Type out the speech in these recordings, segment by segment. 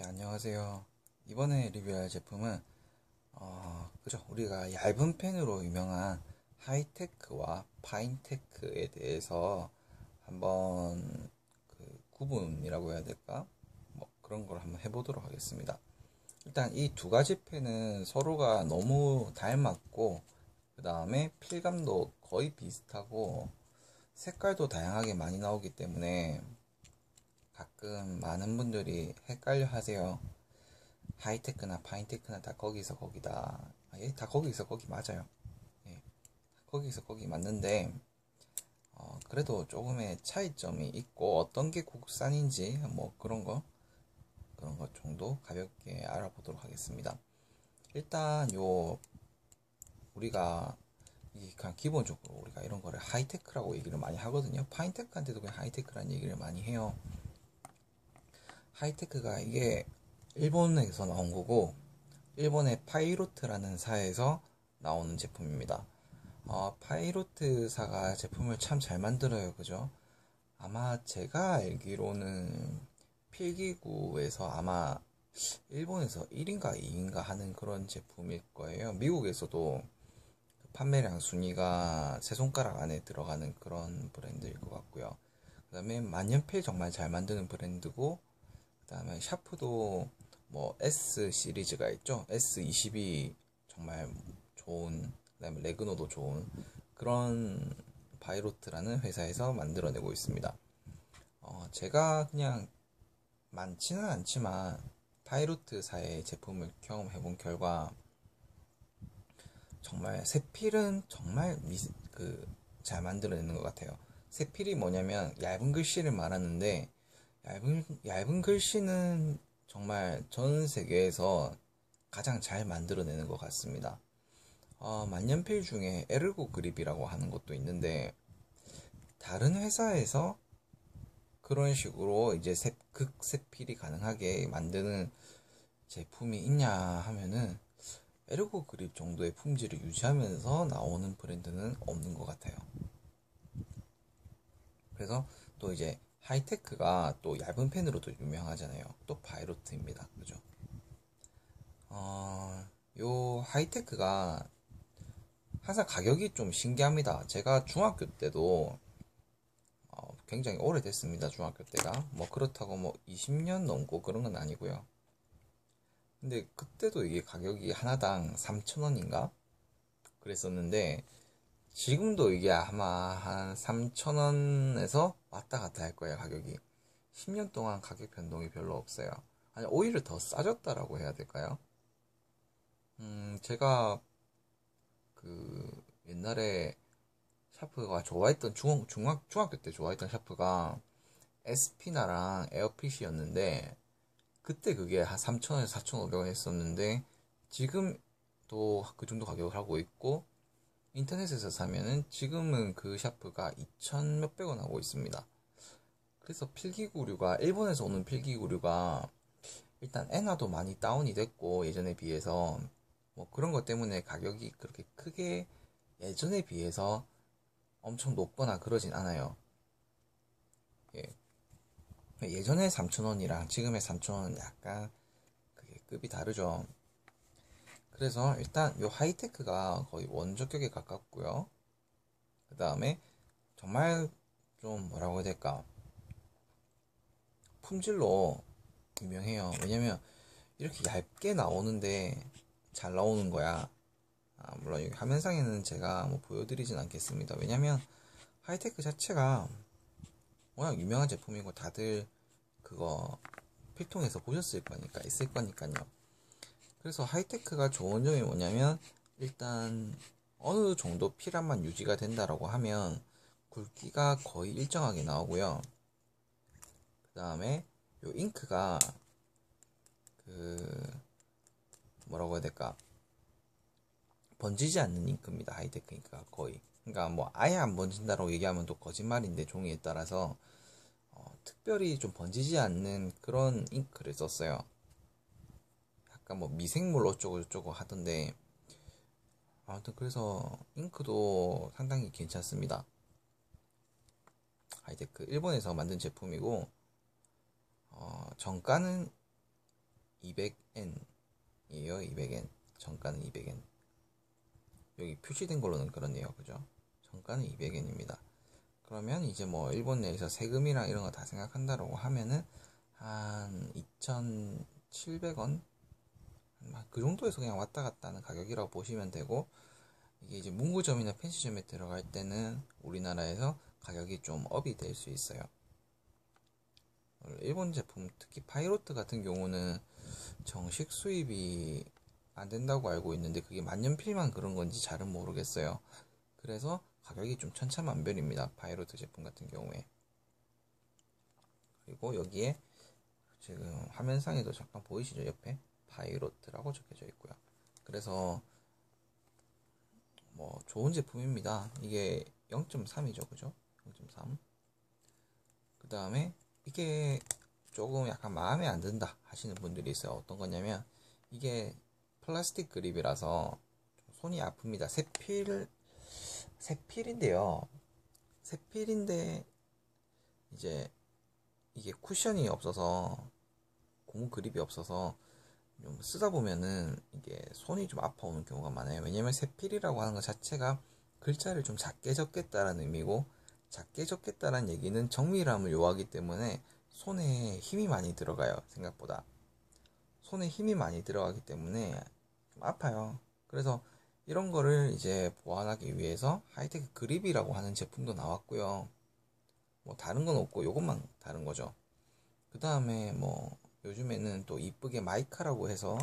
안녕하세요. 이번에 리뷰할 제품은 그죠? 우리가 얇은 펜으로 유명한 하이테크와 파인테크에 대해서 한번 구분이라고 해야 될까? 뭐 그런 걸 한번 해보도록 하겠습니다. 일단 이 두 가지 펜은 서로가 너무 닮았고 그 다음에 필감도 거의 비슷하고 색깔도 다양하게 많이 나오기 때문에 가끔 많은 분들이 헷갈려 하세요. 하이테크나 파인테크나 다 거기서 거기다. 예, 다 거기서 거기 맞아요. 예, 거기서 거기 맞는데 그래도 조금의 차이점이 있고 어떤 게 국산인지 뭐 그런 것 정도 가볍게 알아보도록 하겠습니다. 일단 우리가 그냥 기본적으로 우리가 이런 거를 하이테크라고 얘기를 많이 하거든요. 파인테크한테도 그냥 하이테크라는 얘기를 많이 해요. 하이테크가 이게 일본에서 나온 거고 일본의 파이로트라는 사에서 나오는 제품입니다. 파이로트사가 제품을 참 잘 만들어요, 그죠? 아마 제가 알기로는 필기구에서 아마 일본에서 1인가 2인가 하는 그런 제품일 거예요. 미국에서도 판매량 순위가 세 손가락 안에 들어가는 그런 브랜드일 것 같고요. 그 다음에 만년필 정말 잘 만드는 브랜드고, 그 다음에 샤프도 뭐 S 시리즈가 있죠. S22 정말 좋은, 그 다음에 레그노도 좋은 그런 바이로트라는 회사에서 만들어내고 있습니다. 제가 그냥 많지는 않지만 파이로트사의 제품을 경험해본 결과 정말 세필은 정말 잘 만들어내는 것 같아요. 세필이 뭐냐면 얇은 글씨를 말하는데 얇은 글씨는 정말 전 세계에서 가장 잘 만들어내는 것 같습니다. 만년필 중에 에르고 그립이라고 하는 것도 있는데 다른 회사에서 그런 식으로 이제 극세필이 가능하게 만드는 제품이 있냐 하면은 에르고 그립 정도의 품질을 유지하면서 나오는 브랜드는 없는 것 같아요. 그래서 또 이제 하이테크가 또 얇은 펜으로도 유명하잖아요. 또 바이로트입니다. 그죠? 요 하이테크가 항상 가격이 좀 신기합니다. 제가 중학교 때도 굉장히 오래됐습니다. 중학교 때가 뭐 그렇다고 뭐 20년 넘고 그런 건 아니고요. 근데 그때도 이게 가격이 하나당 3,000원인가 그랬었는데 지금도 이게 아마 한 3,000원에서 왔다 갔다 할 거예요. 가격이 10년 동안 가격 변동이 별로 없어요. 아니 오히려 더 싸졌다라고 해야 될까요? 제가 옛날에 샤프가 좋아했던 중학교 때 좋아했던 샤프가 에스피나랑 에어핏이었는데 그때 그게 한 3,000원에서 4,500원 했었는데 지금도 그 정도 가격을 하고 있고 인터넷에서 사면은 지금은 그 샤프가 2,000 몇백 원 하고 있습니다. 그래서 필기구류가 일본에서 오는 필기구류가 일단 엔화도 많이 다운이 됐고 예전에 비해서 뭐 그런 것 때문에 가격이 그렇게 크게 예전에 비해서 엄청 높거나 그러진 않아요. 예. 예전에 3,000원이랑 지금의 3,000원은 약간 그게 급이 다르죠. 그래서 일단 요 하이테크가 거의 원저격에 가깝고요. 그 다음에 정말 좀 뭐라고 해야 될까? 품질로 유명해요. 왜냐면 이렇게 얇게 나오는데 잘 나오는 거야. 물론 여기 화면상에는 제가 뭐 보여드리진 않겠습니다. 왜냐면 하이테크 자체가 워낙 유명한 제품이고 다들 그거 필통에서 보셨을 거니까 있을 거니까요. 그래서 하이테크가 좋은 점이 뭐냐면 일단 어느 정도 필함만 유지가 된다라고 하면 굵기가 거의 일정하게 나오고요. 그 다음에 요 잉크가 그 뭐라고 해야 될까 번지지 않는 잉크입니다. 하이테크 잉크가 거의. 그러니까 뭐 아예 안 번진다라고 얘기하면 또 거짓말인데 종이에 따라서 특별히 좀 번지지 않는 그런 잉크를 썼어요. 약간 뭐 미생물 어쩌고 저쩌고 하던데 아무튼 그래서 잉크도 상당히 괜찮습니다. 하이테크 일본에서 만든 제품이고 정가는 200N이에요. 200N. 정가는 200N. 여기 표시된 걸로는 그렇네요. 그죠? 정가는 200N입니다. 그러면 이제 뭐 일본 내에서 세금이랑 이런 거 다 생각한다라고 하면은 한 2,700원? 그 정도에서 그냥 왔다 갔다 하는 가격이라고 보시면 되고, 이게 이제 문구점이나 펜시점에 들어갈 때는 우리나라에서 가격이 좀 업이 될 수 있어요. 일본 제품, 특히 파이로트 같은 경우는 정식 수입이 안 된다고 알고 있는데 그게 만년필만 그런 건지 잘은 모르겠어요. 그래서 가격이 좀 천차만별입니다. 파이로트 제품 같은 경우에. 그리고 여기에 지금 화면상에도 잠깐 보이시죠? 옆에 파이로트라고 적혀져 있고요. 그래서 뭐 좋은 제품입니다. 이게 0.3이죠, 그죠? 0.3. 그 다음에 이게 조금 약간 마음에 안 든다 하시는 분들이 있어요. 어떤 거냐면 이게 플라스틱 그립이라서 손이 아픕니다. 세필인데요. 세필인데 이제 이게 쿠션이 없어서, 고무 그립이 없어서 좀 쓰다 보면은 이게 손이 좀 아파오는 경우가 많아요. 왜냐면 세필이라고 하는 것 자체가 글자를 좀 작게 적겠다라는 의미고, 작게 적겠다라는 얘기는 정밀함을 요하기 때문에 손에 힘이 많이 들어가요. 생각보다 손에 힘이 많이 들어가기 때문에 좀 아파요. 그래서 이런 거를 이제 보완하기 위해서 하이테크 그립이라고 하는 제품도 나왔고요. 뭐 다른 건 없고 요것만 다른 거죠. 그 다음에 뭐 요즘에는 또 이쁘게 마이카라고 해서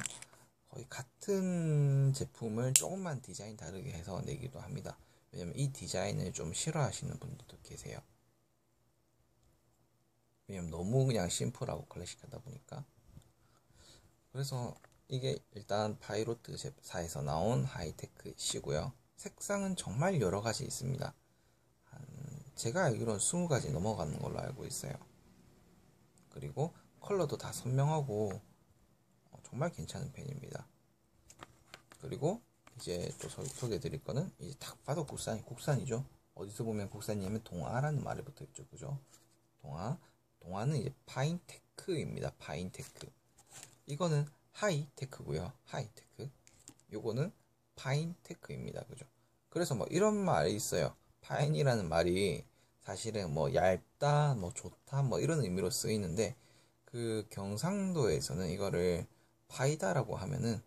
거의 같은 제품을 조금만 디자인 다르게 해서 내기도 합니다. 왜냐면 이 디자인을 좀 싫어하시는 분들도 계세요. 왜냐면 너무 그냥 심플하고 클래식하다 보니까. 그래서 이게 일단 파이로트사에서 나온 하이테크 C고요. 색상은 정말 여러 가지 있습니다. 제가 알기로는 20가지 넘어가는 걸로 알고 있어요. 그리고 컬러도 다 선명하고 정말 괜찮은 펜입니다. 그리고 이제 또 소개해 드릴 거는 이제 딱 봐도 국산이죠. 어디서 보면 국산이냐면 동아라는 말이 붙어 있죠. 그죠? 동아는 이제 파인테크입니다. 파인테크. 이거는 하이테크고요. 하이테크. 요거는 파인테크입니다. 그죠? 그래서 뭐 이런 말이 있어요. 파인이라는 말이 사실은 뭐 얇다, 뭐 좋다, 뭐 이런 의미로 쓰이는데, 그 경상도에서는 이거를 파이다라고 하면은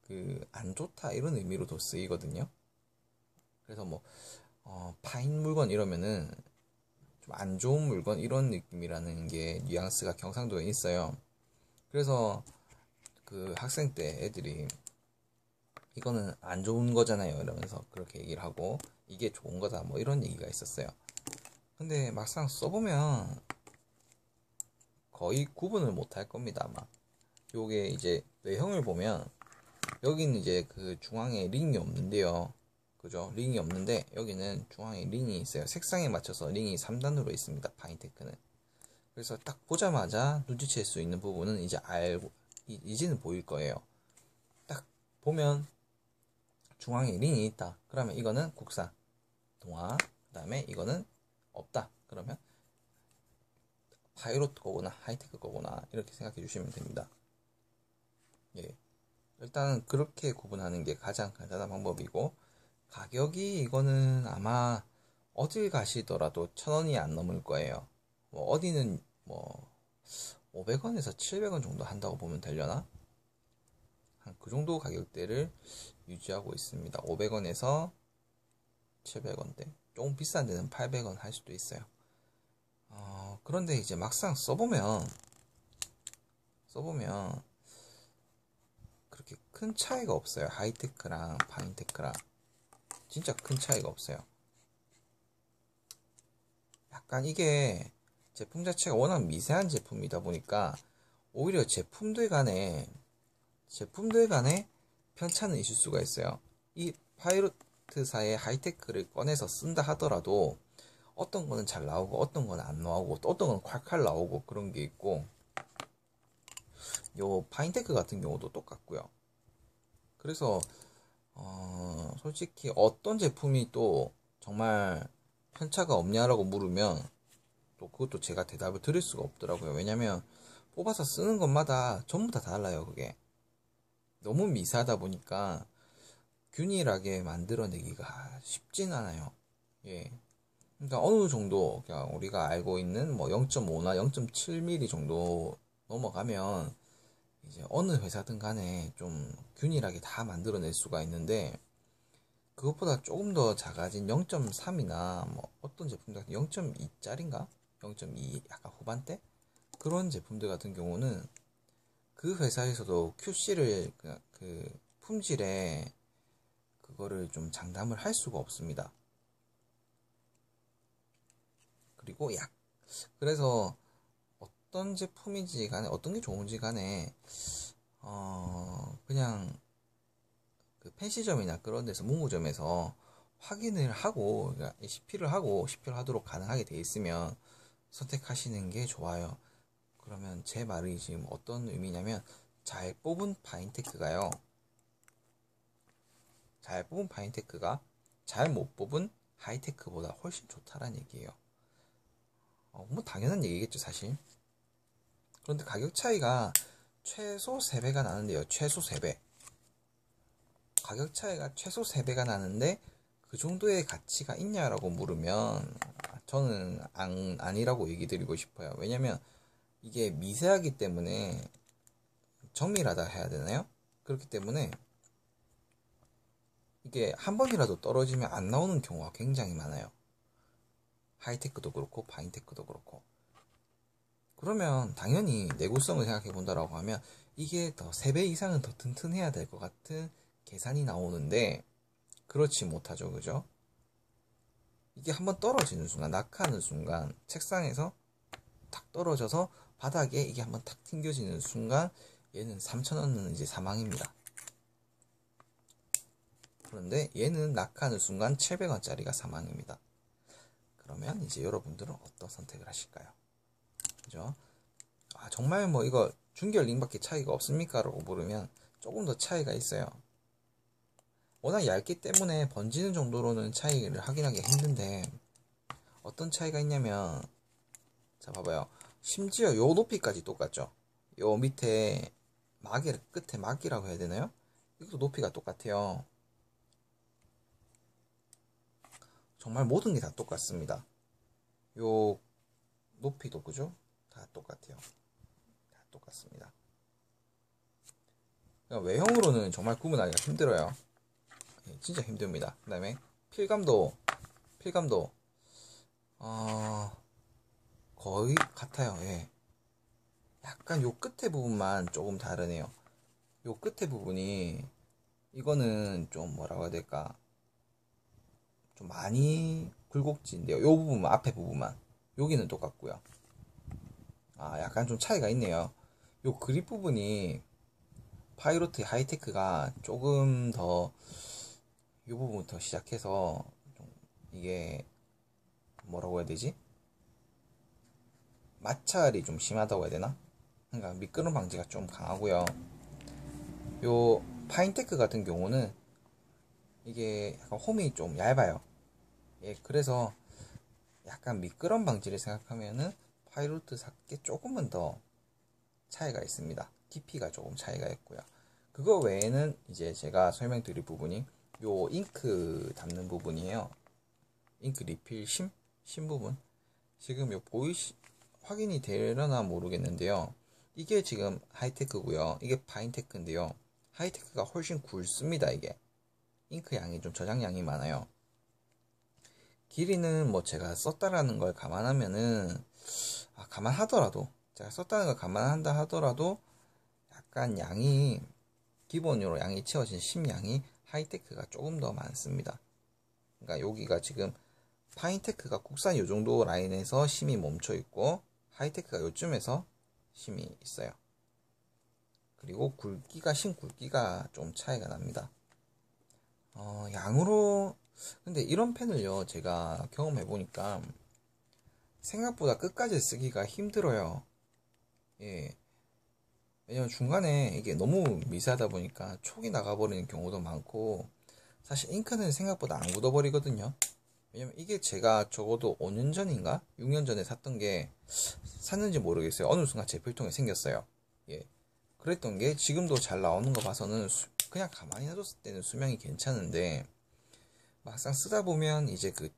그 안 좋다 이런 의미로도 쓰이거든요. 그래서 뭐 파인 물건 이러면은 좀 안 좋은 물건 이런 느낌이라는 게 뉘앙스가 경상도에 있어요. 그래서 그 학생 때 애들이 이거는 안 좋은 거잖아요 이러면서 그렇게 얘기를 하고, 이게 좋은 거다 뭐 이런 얘기가 있었어요. 근데 막상 써보면 거의 구분을 못 할 겁니다 아마. 요게 이제 외형을 보면 여기는 이제 그 중앙에 링이 없는데요. 그죠? 링이 없는데 여기는 중앙에 링이 있어요. 색상에 맞춰서 링이 3단으로 있습니다. 파인테크는. 그래서 딱 보자마자 눈치챌 수 있는 부분은 이제 알고, 이제는 보일 거예요. 딱 보면 중앙에 링이 있다. 그러면 이거는 국산, 동아. 그 다음에 이거는 없다. 그러면 파이로트 거구나, 하이테크 거구나. 이렇게 생각해 주시면 됩니다. 예. 일단 그렇게 구분하는 게 가장 간단한 방법이고, 가격이 이거는 아마 어딜 가시더라도 1,000원이 안 넘을 거예요. 뭐 어디는 뭐 500원에서 700원 정도 한다고 보면 되려나? 한 그 정도 가격대를 유지하고 있습니다. 500원에서 700원대. 조금 비싼 데는 800원 할 수도 있어요. 그런데 이제 막상 써보면 그렇게 큰 차이가 없어요. 하이테크랑 파인테크랑 진짜 큰 차이가 없어요. 약간 이게 제품 자체가 워낙 미세한 제품이다 보니까 오히려 제품들 간에 편차는 있을 수가 있어요. 이 파이로트사의 하이테크를 꺼내서 쓴다 하더라도 어떤 거는 잘 나오고 어떤 거는 안 나오고 또 어떤 거는 콸콸 나오고 그런 게 있고, 요 파인테크 같은 경우도 똑같고요. 그래서 솔직히 어떤 제품이 또 정말 편차가 없냐라고 물으면 또 그것도 제가 대답을 드릴 수가 없더라고요. 왜냐면 뽑아서 쓰는 것마다 전부 다 달라요. 그게 너무 미세하다 보니까 균일하게 만들어내기가 쉽진 않아요. 예. 그러니까 어느 정도 그냥 우리가 알고 있는 뭐 0.5나 0.7mm 정도 넘어가면 이제 어느 회사든 간에 좀 균일하게 다 만들어낼 수가 있는데, 그것보다 조금 더 작아진 0.3이나 뭐 어떤 제품들 0.2짜리인가? 0.2 약간 후반대? 그런 제품들 같은 경우는 그 회사에서도 QC를 그 품질에 그거를 좀 장담을 할 수가 없습니다. 그리고 그래서 어떤 제품인지 간에 어떤 게 좋은지 간에 그냥 그 펜시점이나 그런 데서 문구점에서 확인을 하고 CP를 하도록 가능하게 돼 있으면 선택하시는 게 좋아요. 그러면 제 말이 지금 어떤 의미냐면, 잘 뽑은 파인테크가 잘 못 뽑은 하이테크보다 훨씬 좋다라는 얘기예요. 뭐 당연한 얘기겠죠 사실. 그런데 가격 차이가 최소 3배가 나는데요. 최소 3배. 가격 차이가 최소 3배가 나는데 그 정도의 가치가 있냐라고 물으면 저는 아니라고 얘기 드리고 싶어요. 왜냐면 이게 미세하기 때문에, 정밀하다 해야 되나요? 그렇기 때문에 이게 한 번이라도 떨어지면 안 나오는 경우가 굉장히 많아요. 하이테크도 그렇고 파인테크도 그렇고. 그러면 당연히 내구성을 생각해 본다라고 하면 이게 더 3배 이상은 더 튼튼해야 될 것 같은 계산이 나오는데, 그렇지 못하죠. 그죠? 이게 한번 떨어지는 순간, 낙하하는 순간, 책상에서 탁 떨어져서 바닥에 이게 한번 탁 튕겨지는 순간 얘는 3,000원은 이제 사망입니다. 그런데 얘는 낙하하는 순간 700원짜리가 사망입니다. 그러면 이제 여러분들은 어떤 선택을 하실까요? 그죠? 정말 뭐 이거 중결 링밖에 차이가 없습니까? 라고 물으면 조금 더 차이가 있어요. 워낙 얇기 때문에 번지는 정도로는 차이를 확인하기 힘든데, 어떤 차이가 있냐면, 자 봐봐요. 심지어 요 높이까지 똑같죠. 요 밑에 끝에 막이라고 해야 되나요? 이것도 높이가 똑같아요. 정말 모든 게 다 똑같습니다. 요 높이도 그죠? 다 똑같아요. 다 똑같습니다. 외형으로는 정말 구분하기가 힘들어요. 진짜 힘듭니다. 그 다음에 필감도 거의 같아요. 예. 약간 요 끝에 부분만 조금 다르네요. 요 끝에 부분이, 이거는 좀 뭐라고 해야 될까, 좀 많이 굴곡진데요. 요 부분만, 앞에 부분만. 여기는 똑같고요. 약간 좀 차이가 있네요. 요 그립 부분이 파이로트 하이테크가 조금 더, 이 부분부터 시작해서 좀 이게 뭐라고 해야 되지? 마찰이 좀 심하다고 해야 되나? 그러니까 미끄럼 방지가 좀 강하고요. 요 파인테크 같은 경우는 이게 약간 홈이 좀 얇아요. 예, 그래서 약간 미끄럼 방지를 생각하면은 파이로트 삭게 조금은 더 차이가 있습니다. 깊이가 조금 차이가 있고요. 그거 외에는 이제 제가 설명드릴 부분이 요 잉크 담는 부분이에요. 잉크 리필 심 부분. 지금 요 확인이 되려나 모르겠는데요. 이게 지금 하이테크고요. 이게 파인테크인데요. 하이테크가 훨씬 굵습니다. 이게 잉크 양이 좀 저장량이 많아요. 길이는 뭐 제가 썼다라는 걸 감안하면은, 감안하더라도, 제가 썼다는 걸 감안한다 하더라도 약간 양이, 기본으로 양이 채워진 심양이 하이테크가 조금 더 많습니다. 그러니까 여기가 지금 파인테크가 국산 요 정도 라인에서 심이 멈춰 있고, 하이테크가 요쯤에서 심이 있어요. 그리고 심 굵기가 좀 차이가 납니다. 양으로, 근데 이런 펜을요, 제가 경험해보니까 생각보다 끝까지 쓰기가 힘들어요. 예. 왜냐면 중간에 이게 너무 미세하다 보니까 촉이 나가버리는 경우도 많고, 사실 잉크는 생각보다 안 굳어버리거든요. 왜냐면 이게 제가 적어도 5년 전인가? 6년 전에 샀던 게 샀는지 모르겠어요. 어느 순간 제 필통에 생겼어요. 예. 그랬던 게 지금도 잘 나오는 거 봐서는 그냥 가만히 놔뒀을 때는 수명이 괜찮은데 막상 쓰다 보면 이제 그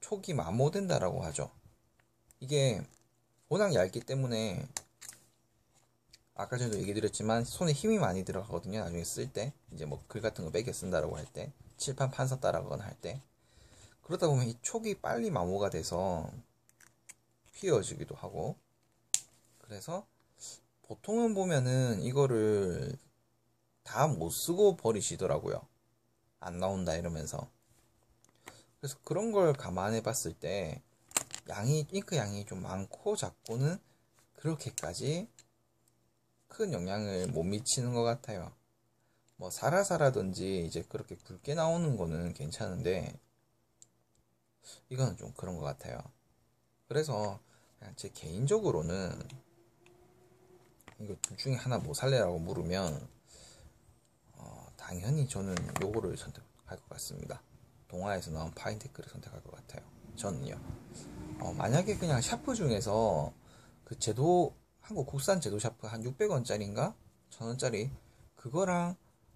촉이 마모된다라고 하죠. 이게 워낙 얇기 때문에 아까 전에도 얘기 드렸지만 손에 힘이 많이 들어가거든요. 나중에 쓸 때 이제 뭐 글 같은 거 매겨 쓴다라고 할 때 칠판 판서 따라가거나 할 때 그러다 보면 이 촉이 빨리 마모가 돼서 휘어지기도 하고 그래서 보통은 보면은 이거를 다 못 쓰고 버리시더라고요. 안 나온다 이러면서. 그래서 그런 걸 감안해 봤을 때 잉크 양이 좀 많고 작고는 그렇게까지 큰 영향을 못 미치는 것 같아요. 뭐 사라사라든지 이제 그렇게 굵게 나오는 거는 괜찮은데 이거는 좀 그런 것 같아요. 그래서 그냥 제 개인적으로는 이거 둘 중에 하나 뭐 살래라고 물으면 당연히 저는 요거를 선택할 것 같습니다. 동화에서 나온 파인테크를 선택할 것 같아요. 저는요. 만약에 그냥 샤프 중에서 그 제도 한국 국산 제도 샤프 한 600원짜리인가 1000원짜리 그거랑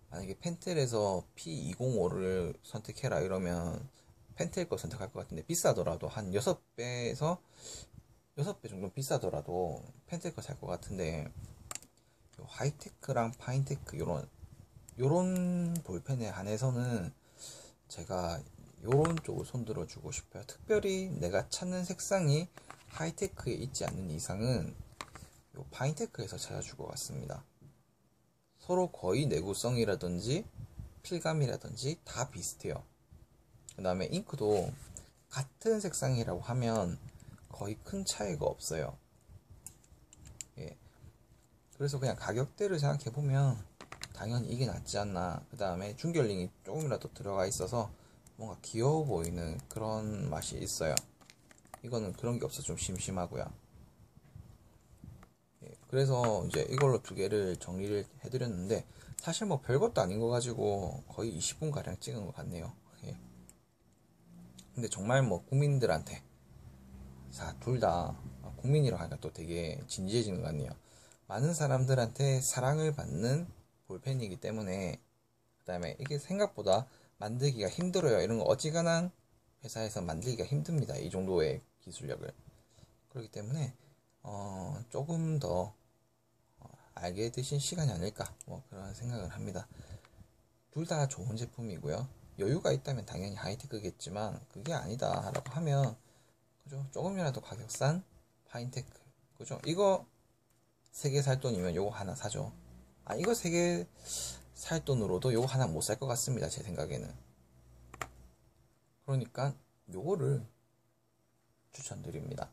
만약에 펜텔에서 P205를 선택해라 이러면 펜텔 거 선택할 것 같은데 비싸더라도 한 6배에서 6배 정도 비싸더라도 펜텔 거 살 것 같은데 하이테크랑 파인테크 요런 볼펜에 한해서는 제가 요런 쪽을 손들어 주고 싶어요. 특별히 내가 찾는 색상이 하이테크에 있지 않는 이상은 요 파인테크에서 찾아줄 것 같습니다. 서로 거의 내구성이라든지 필감이라든지 다 비슷해요. 그 다음에 잉크도 같은 색상이라고 하면 거의 큰 차이가 없어요. 예. 그래서 그냥 가격대를 생각해보면 당연히 이게 낫지 않나. 그 다음에 중결링이 조금이라도 들어가 있어서 뭔가 귀여워 보이는 그런 맛이 있어요. 이거는 그런 게 없어서 좀 심심하고요. 예, 그래서 이제 이걸로 두 개를 정리를 해드렸는데 사실 뭐 별것도 아닌 거 가지고 거의 20분 가량 찍은 것 같네요. 예. 근데 정말 뭐 국민들한테 둘 다 국민이라고 하니까 또 되게 진지해지는 것 같네요. 많은 사람들한테 사랑을 받는 볼펜이기 때문에 그 다음에 이게 생각보다 만들기가 힘들어요. 이런 거 어지간한 회사에서 만들기가 힘듭니다. 이 정도의 기술력을. 그렇기 때문에 조금 더 알게 되신 시간이 아닐까 뭐 그런 생각을 합니다. 둘 다 좋은 제품이고요. 여유가 있다면 당연히 하이테크겠지만 그게 아니다 라고 하면 그죠? 조금이라도 가격 싼 파인테크 그죠? 이거 3개 살 돈이면 요거 하나 사죠. 이거 3개 살 돈으로도 요거 하나 못 살 것 같습니다. 제 생각에는. 그러니까 요거를 추천드립니다.